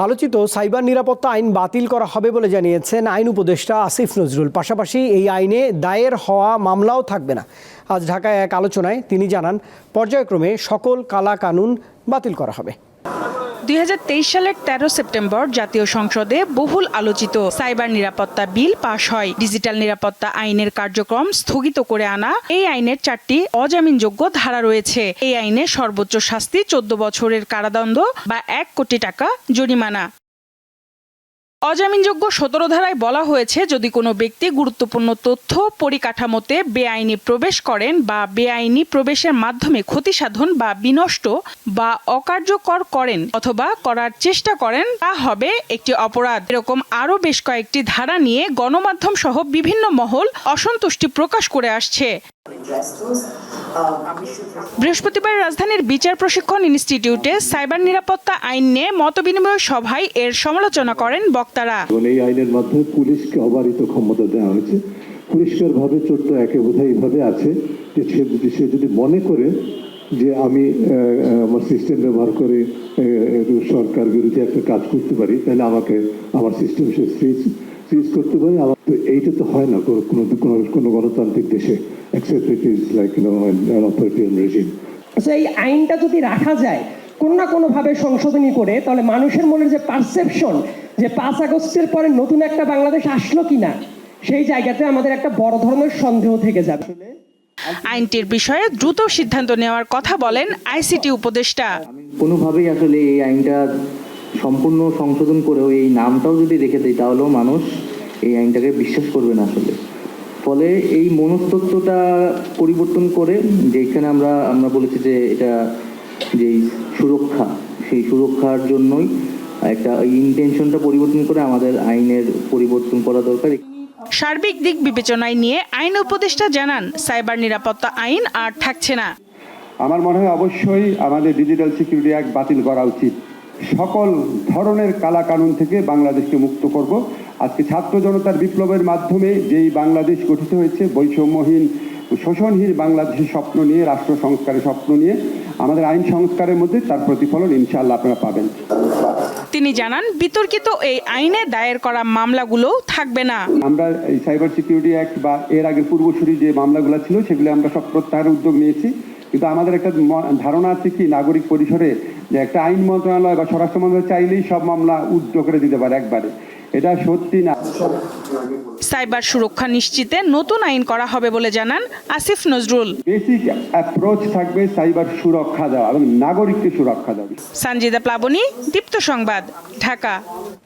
আলোচিত সাইবার নিরাপত্তা আইন বাতিল করা হবে বলে জানিয়েছেন আইন উপদেষ্টা আসিফ নজরুল। পাশাপাশি এই আইনে দায়ের হওয়া মামলাও থাকবে না। আজ ঢাকায় এক আলোচনায় তিনি জানান, পর্যায়ক্রমে সকল কালা কানুন বাতিল করা হবে। 2023 সালের 13 সেপ্টেম্বর জাতীয় সংসদে বহুল আলোচিত সাইবার নিরাপত্তা বিল পাশ হয়। ডিজিটাল নিরাপত্তা আইনের কার্যক্রম স্থগিত করে আনা এই আইনের 4টি অজামিনযোগ্য ধারা রয়েছে। এই আইনে সর্বোচ্চ শাস্তি 14 বছরের কারাদণ্ড বা 1 কোটি টাকা জরিমানা। অজামিনযোগ্য 17 ধারায় বলা হয়েছে, যদি কোনো ব্যক্তি গুরুত্বপূর্ণ তথ্য পরিকাঠামোতে বেআইনি প্রবেশ করেন বা বেআইনি প্রবেশের মাধ্যমে ক্ষতি সাধন বা বিনষ্ট বা অকার্যকর করেন অথবা করার চেষ্টা করেন, তা হবে একটি অপরাধ। এরকম আরও বেশ কয়েকটি ধারা নিয়ে গণমাধ্যম সহ বিভিন্ন মহল অসন্তুষ্টি প্রকাশ করে আসছে। বৃহস্পতিবার রাজধানীর বিচার প্রশিক্ষণ ইনস্টিটিউটে সাইবার নিরাপত্তা আইন নিয়ে মতবিনিময় সভায় এর সমালোচনা করেন বক্তারা। এই আইনের মাধ্যমে পুলিশকে অবারিত ক্ষমতা দেওয়া হয়েছে। পরিষ্কারভাবে 14 বোধহয় আছে যে সে যদি মনে করে যে আমি আমার সিস্টেম ব্যবহার করে সরকার বিরোধী একটা কাজ করতে পারি, তাহলে আমাকে আমার সিস্টেম সে সিজ করতে পারে। তো এইটা তো হয় না কোনো গণতান্ত্রিক দেশে। এই আইনটা যদি রাখা যায় কোনো না কোনোভাবে সংশোধনী করে, তাহলে মানুষের মনের যে পারসেপশন যে 5 আগস্টের পরে নতুন একটা বাংলাদেশ আসলো কিনা, সেই জায়গাতে আমাদের একটা বড় ধরনের সন্দেহ থেকে যাবে। আইনটির বিষয়ে দ্রুত সিদ্ধান্ত নেওয়ার কথা বলেন আইসিটি উপদেষ্টা। কোনোভাবেই আসলে এই আইনটা সম্পূর্ণ সংশোধন করেও এই নামটাও যদি রেখে দেয়, তাহলেও মানুষ এই আইনটাকে বিশ্বাস করবে না আসলে। ফলে এই মনস্তত্ত্বটা পরিবর্তন করে, যেখানে আমরা বলেছি যে এটা যেই সুরক্ষা, সেই সুরক্ষার জন্যই একটা ইন্টেনশনটা পরিবর্তন করে আমাদের আইনের পরিবর্তন করা দরকার। সার্বিক দিক বিবেচনায় নিয়ে আইন উপদেষ্টা জানান, সাইবার নিরাপত্তা আইন আর থাকছে না। আমার মনে হয় অবশ্যই আমাদের ডিজিটাল সিকিউরিটি অ্যাক্ট বাতিল করা উচিত। সকল ধরনের কালা কানুন থেকে বাংলাদেশকে মুক্ত করব। আজকে ছাত্র জনতার বিপ্লবের মাধ্যমে যেই বাংলাদেশ গঠিত হয়েছে, বৈষম্যহীন শোষণহীন বাংলাদেশের স্বপ্ন নিয়ে, রাষ্ট্র সংস্কারের স্বপ্ন নিয়ে, আমাদের আইন সংস্কারের মধ্যে তার প্রতিফলন ইনশাআল্লাহ আপনারা পাবেন। তিনি জানান, বিতর্কিত এই আইনে দায়ের করা মামলাগুলো থাকবে না। আমরা এই সাইবার সিকিউরিটি অ্যাক্ট বা এর আগে পূর্বসূরি যে মামলাগুলো ছিল, সেগুলো আমরা সব প্রত্যাহারের উদ্যোগ নিয়েছি। কিন্তু আমাদের একটা ধারণা আছে কি, নাগরিক পরিসরে যে একটা আইন মন্ত্রণালয় বা স্বরাষ্ট্র মন্ত্রণালয় চাইলেই সব মামলা উদ্যোগ করে দিতে পারে একবারে। এটা সত্যি না। সাইবার সুরক্ষা নিশ্চিতে নতুন আইন করা হবে বলে জানান আসিফ নজরুল। বেসিক অ্যাপ্রোচ থাকবে সাইবার সুরক্ষা দেওয়া এবং নাগরিককে সুরক্ষা দেওয়া। সঞ্জিদা প্লাবনী, দীপ্ত সংবাদ, ঢাকা।